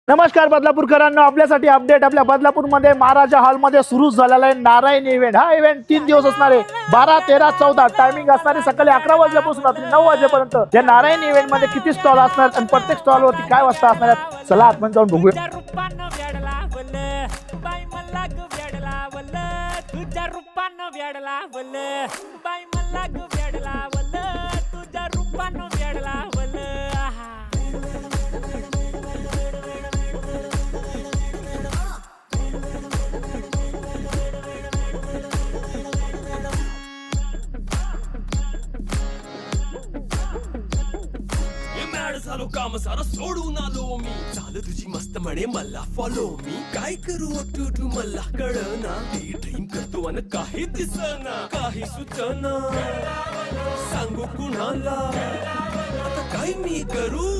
नमस्कार बदलापूरकरांनो, आपल्यासाठी अपडेट. आपल्या बदलापूरमध्ये महाराजा हॉलमध्ये सुरू झालेला आहे नारायण इव्हेंट. हा इव्हेंट 3 दिवस असणार आहे. 12, 13, 14 टायमिंग असणार आहे सकाळी 11 वाजल्यापासून रात्री 9 वाजेपर्यंत. या नारायण इव्हेंट मध्ये किती स्टॉल असणार आणि प्रत्येक स्टॉल वरती काय वाजता असणार आहेत, चला आतमध्ये जाऊन बघूया. झालो काम सारं सोडून आलो मी. चाल तुझी मस्त म्हणे मला फॉलो मी. काय करू टू मला कळना. ड्रीम करतो अन काही दिसना. काही सुचना सांगू कुणाला आता काय मी करू.